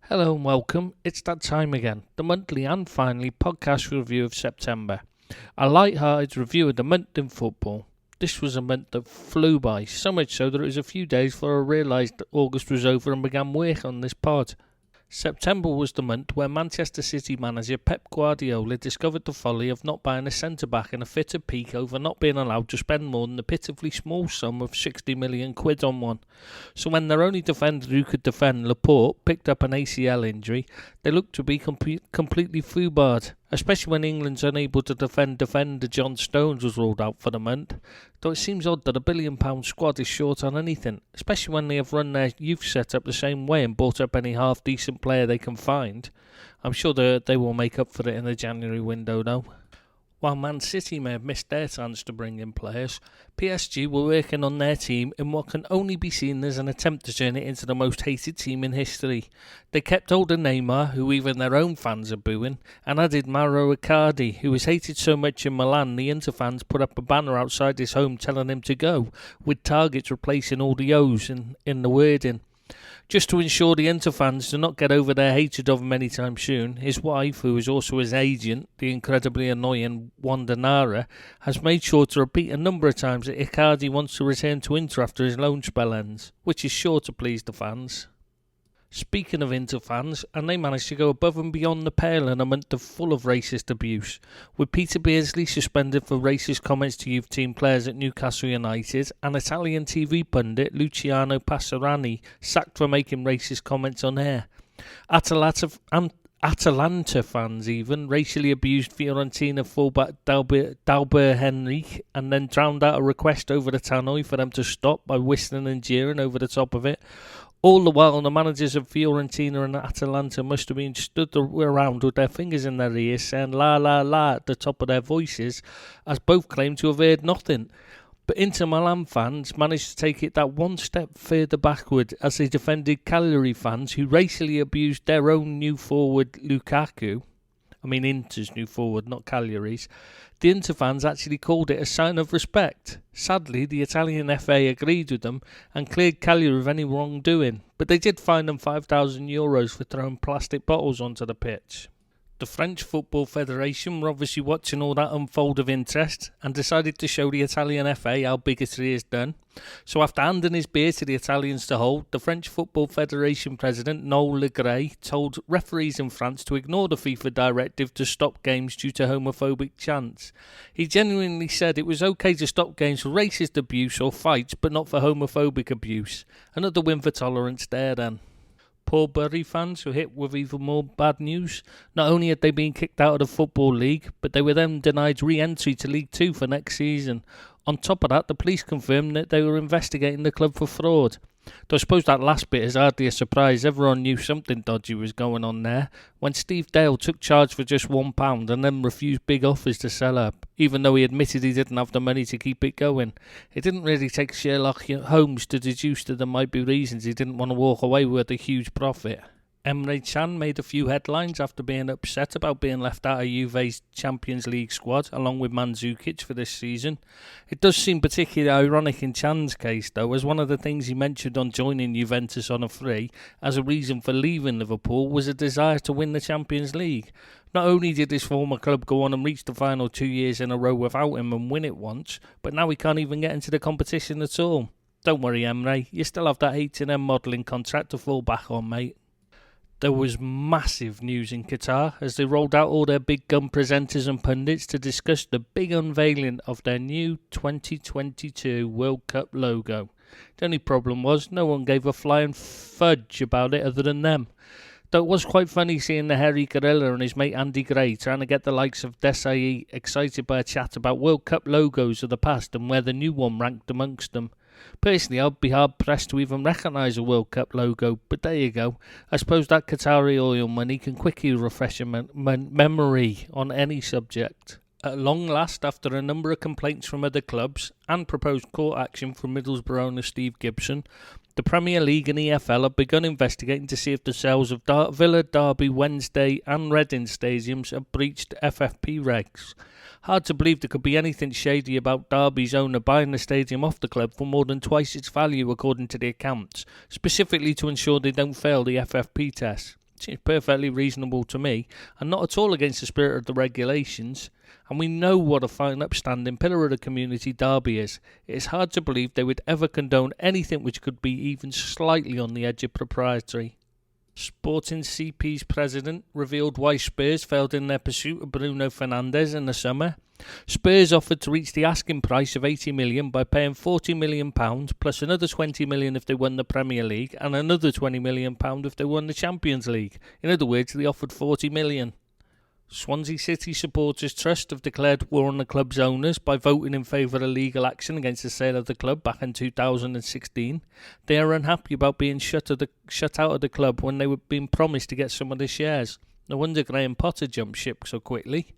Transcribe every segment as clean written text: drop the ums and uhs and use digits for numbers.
Hello and welcome. It's that time again, the monthly and finally podcast review of September. A light-hearted review of the month in football. This was a month that flew by, so much so that it was a few days before I realised that August was over and began work on this pod. September was the month where Manchester City manager Pep Guardiola discovered the folly of not buying a centre-back in a fit of pique over not being allowed to spend more than the pitifully small sum of 60 million quid on one. So when their only defender who could defend, Laporte, picked up an ACL injury, they looked to be completely foobarred, especially when England's unable to defender John Stones was ruled out for the month. Though it seems odd that £1 billion squad is short on anything, especially when they have run their youth setup the same way and bought up any half-decent player they can find. I'm sure they will make up for it in the January window though. While Man City may have missed their chance to bring in players, PSG were working on their team in what can only be seen as an attempt to turn it into the most hated team in history. They kept hold of Neymar, who even their own fans are booing, and added Mauro Icardi, who was hated so much in Milan the Inter fans put up a banner outside his home telling him to go, with targets replacing all the O's in the wording. Just to ensure the Inter fans do not get over their hatred of him anytime soon, his wife, who is also his agent, the incredibly annoying Wanda Nara, has made sure to repeat a number of times that Icardi wants to return to Inter after his loan spell ends, which is sure to please the fans. Speaking of Inter fans, and they managed to go above and beyond the pale in a month full of racist abuse, with Peter Beardsley suspended for racist comments to youth team players at Newcastle United, and Italian TV pundit Luciano Passarani sacked for making racist comments on air. Atalanta fans even racially abused Fiorentina fullback Dalbert Henrique and then drowned out a request over the tannoy for them to stop by whistling and jeering over the top of it. All the while, the managers of Fiorentina and Atalanta must have been stood around with their fingers in their ears saying la la la at the top of their voices, as both claim to have heard nothing. But Inter Milan fans managed to take it that one step further backward as they defended Cagliari fans who racially abused their own new forward Lukaku. Inter's new forward, not Cagliari's. The Inter fans actually called it a sign of respect. Sadly, the Italian FA agreed with them and cleared Cagliari of any wrongdoing, but they did fine them €5,000 for throwing plastic bottles onto the pitch. The French Football Federation were obviously watching all that unfold of interest and decided to show the Italian FA how bigotry is done. So after handing his beer to the Italians to hold, the French Football Federation president Noël Le Graët told referees in France to ignore the FIFA directive to stop games due to homophobic chants. He genuinely said it was okay to stop games for racist abuse or fights, but not for homophobic abuse. Another win for tolerance there then. Poor Bury fans were hit with even more bad news. Not only had they been kicked out of the Football League, but they were then denied re-entry to League 2 for next season. On top of that, the police confirmed that they were investigating the club for fraud. Though I suppose that last bit is hardly a surprise. Everyone knew something dodgy was going on there. When Steve Dale took charge for just £1 and then refused big offers to sell up, even though he admitted he didn't have the money to keep it going. It didn't really take Sherlock Holmes to deduce that there might be reasons he didn't want to walk away with a huge profit. Emre Can made a few headlines after being upset about being left out of Juve's Champions League squad, along with Mandzukic for this season. It does seem particularly ironic in Can's case, though, as one of the things he mentioned on joining Juventus on a free as a reason for leaving Liverpool was a desire to win the Champions League. Not only did his former club go on and reach the final 2 years in a row without him and win it once, but now he can't even get into the competition at all. Don't worry, Emre, you still have that H&M modelling contract to fall back on, mate. There was massive news in Qatar as they rolled out all their big gun presenters and pundits to discuss the big unveiling of their new 2022 World Cup logo. The only problem was no one gave a flying fudge about it other than them. Though it was quite funny seeing the hairy gorilla and his mate Andy Gray trying to get the likes of Desai excited by a chat about World Cup logos of the past and where the new one ranked amongst them. Personally, I'd be hard-pressed to even recognise a World Cup logo, but there you go. I suppose that Qatari oil money can quickly refresh a memory on any subject. At long last, after a number of complaints from other clubs and proposed court action from Middlesbrough owner Steve Gibson, the Premier League and EFL have begun investigating to see if the sales of Villa, Derby, Wednesday and Reading stadiums have breached FFP regs. Hard to believe there could be anything shady about Derby's owner buying the stadium off the club for more than twice its value according to the accounts, specifically to ensure they don't fail the FFP test. Seems perfectly reasonable to me, and not at all against the spirit of the regulations. And we know what a fine upstanding pillar of the community Derby is. It is hard to believe they would ever condone anything which could be even slightly on the edge of propriety. Sporting CP's president revealed why Spurs failed in their pursuit of Bruno Fernandes in the summer. Spurs offered to reach the asking price of £80 million by paying £40 million plus another £20 million if they won the Premier League and another £20 million if they won the Champions League. In other words, they offered £40 million. Swansea City Supporters Trust have declared war on the club's owners by voting in favour of legal action against the sale of the club back in 2016. They are unhappy about being shut out of the club when they were being promised to get some of the shares. No wonder Graham Potter jumped ship so quickly.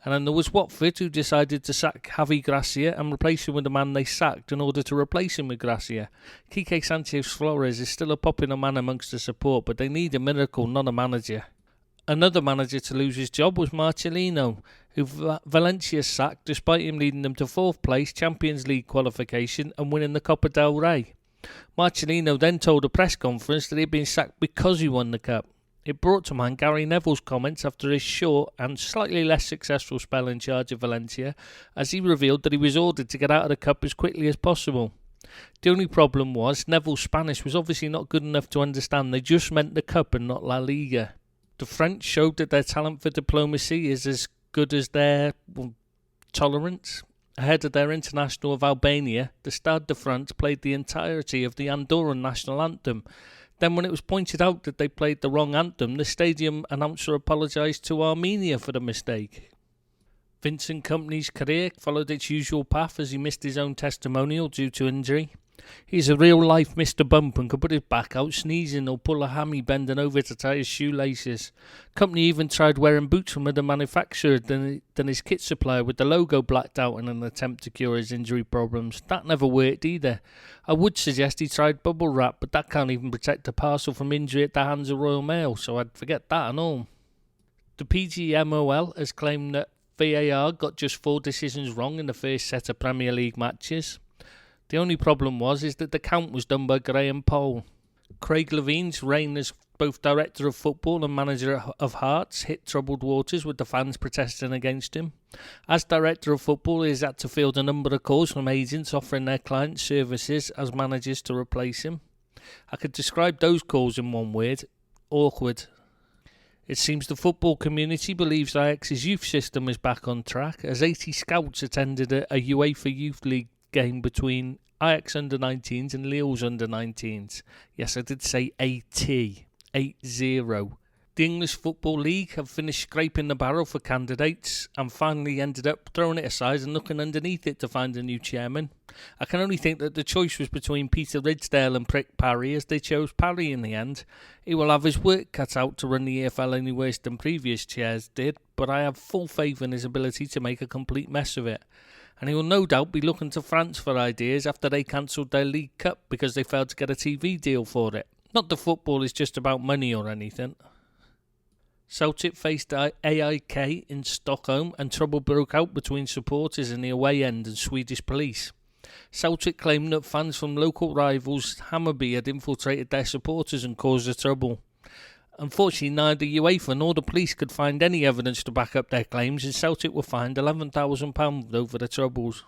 And then there was Watford, who decided to sack Javi Gracia and replace him with the man they sacked in order to replace him with Gracia. Quique Sanchez-Flores is still a popular man amongst the support, but they need a miracle, not a manager. Another manager to lose his job was Marcelino, who Valencia sacked despite him leading them to 4th place, Champions League qualification and winning the Copa del Rey. Marcelino then told a press conference that he had been sacked because he won the Cup. It brought to mind Gary Neville's comments after his short and slightly less successful spell in charge of Valencia, as he revealed that he was ordered to get out of the Cup as quickly as possible. The only problem was Neville's Spanish was obviously not good enough to understand they just meant the Cup and not La Liga. The French showed that their talent for diplomacy is as good as their tolerance. Ahead of their international of Albania, the Stade de France played the entirety of the Andorran national anthem. Then when it was pointed out that they played the wrong anthem, the stadium announcer apologised to Armenia for the mistake. Vincent Kompany's career followed its usual path as he missed his own testimonial due to injury. He's a real-life Mr. Bump and could put his back out sneezing or pull a hammy bending over to tie his shoelaces. Kompany even tried wearing boots from another manufacturer than his kit supplier with the logo blacked out in an attempt to cure his injury problems. That never worked either. I would suggest he tried bubble wrap, but that can't even protect a parcel from injury at the hands of Royal Mail, so I'd forget that and all. The PGMOL has claimed that VAR got just 4 decisions wrong in the first set of Premier League matches. The only problem is that the count was done by Graham Poll. Craig Levine's reign as both director of football and manager of Hearts hit troubled waters with the fans protesting against him. As director of football, he has had to field a number of calls from agents offering their clients services as managers to replace him. I could describe those calls in one word: awkward. It seems the football community believes Ajax's youth system is back on track, as 80 scouts attended a UEFA Youth League game between Ajax under-19s and Lille's under-19s. Yes, I did say 80. 8-0. The English Football League have finished scraping the barrel for candidates and finally ended up throwing it aside and looking underneath it to find a new chairman. I can only think that the choice was between Peter Ridsdale and Prick Parry, as they chose Parry in the end. He will have his work cut out to run the EFL any worse than previous chairs did, but I have full faith in his ability to make a complete mess of it. And he will no doubt be looking to France for ideas after they cancelled their League Cup because they failed to get a TV deal for it. Not that football is just about money or anything. Celtic faced AIK in Stockholm and trouble broke out between supporters in the away end and Swedish police. Celtic claimed that fans from local rivals Hammarby had infiltrated their supporters and caused the trouble. Unfortunately, neither UEFA nor the police could find any evidence to back up their claims, and Celtic were fined £11,000 over the troubles.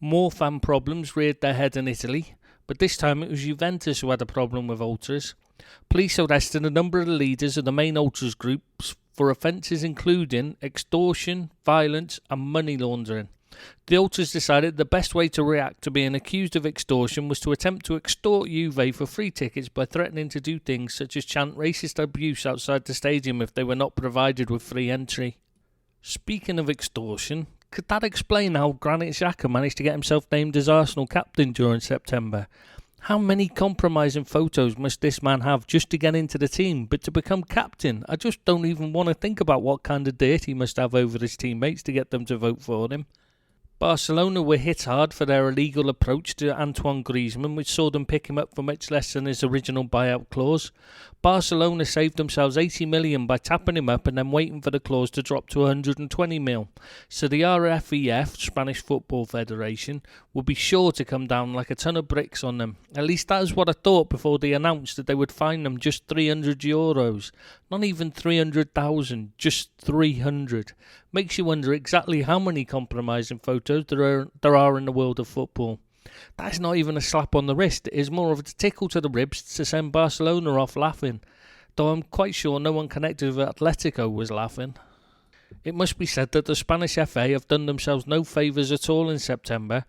More fan problems reared their head in Italy, but this time it was Juventus who had a problem with ultras. Police arrested a number of the leaders of the main ultras groups for offences including extortion, violence and money laundering. The ultras decided the best way to react to being accused of extortion was to attempt to extort Juve for free tickets by threatening to do things such as chant racist abuse outside the stadium if they were not provided with free entry. Speaking of extortion, could that explain how Granit Xhaka managed to get himself named as Arsenal captain during September? How many compromising photos must this man have just to get into the team, but to become captain? I just don't even want to think about what kind of dirt he must have over his teammates to get them to vote for him. Barcelona were hit hard for their illegal approach to Antoine Griezmann, which saw them pick him up for much less than his original buyout clause. Barcelona saved themselves 80 million by tapping him up and then waiting for the clause to drop to 120 mil. So the RFEF, Spanish Football Federation, will be sure to come down like a ton of bricks on them. At least that is what I thought before they announced that they would fine them just €300. Not even 300,000, just 300. Makes you wonder exactly how many compromising photos there are in the world of football. That is not even a slap on the wrist. It is more of a tickle to the ribs to send Barcelona off laughing. Though I'm quite sure no one connected with Atletico was laughing. It must be said that the Spanish FA have done themselves no favours at all in September.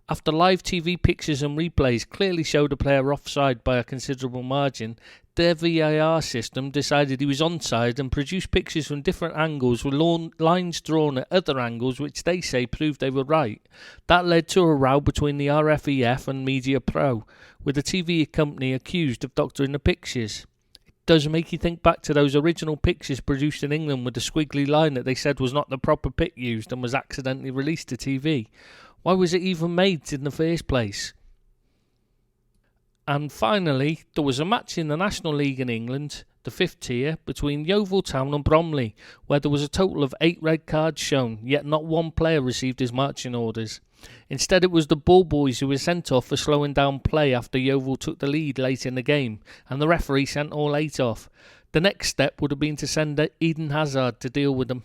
After live TV pictures and replays clearly showed a player offside by a considerable margin, their VAR system decided he was onside and produced pictures from different angles with lines drawn at other angles which they say proved they were right. That led to a row between the RFEF and Media Pro, with the TV company accused of doctoring the pictures. It does make you think back to those original pictures produced in England with the squiggly line that they said was not the proper pic used and was accidentally released to TV. Why was it even made in the first place? And finally, there was a match in the National League in England, the 5th tier, between Yeovil Town and Bromley, where there was a total of 8 red cards shown, yet not one player received his marching orders. Instead, it was the Ball Boys who were sent off for slowing down play after Yeovil took the lead late in the game, and the referee sent all 8 off. The next step would have been to send Eden Hazard to deal with them.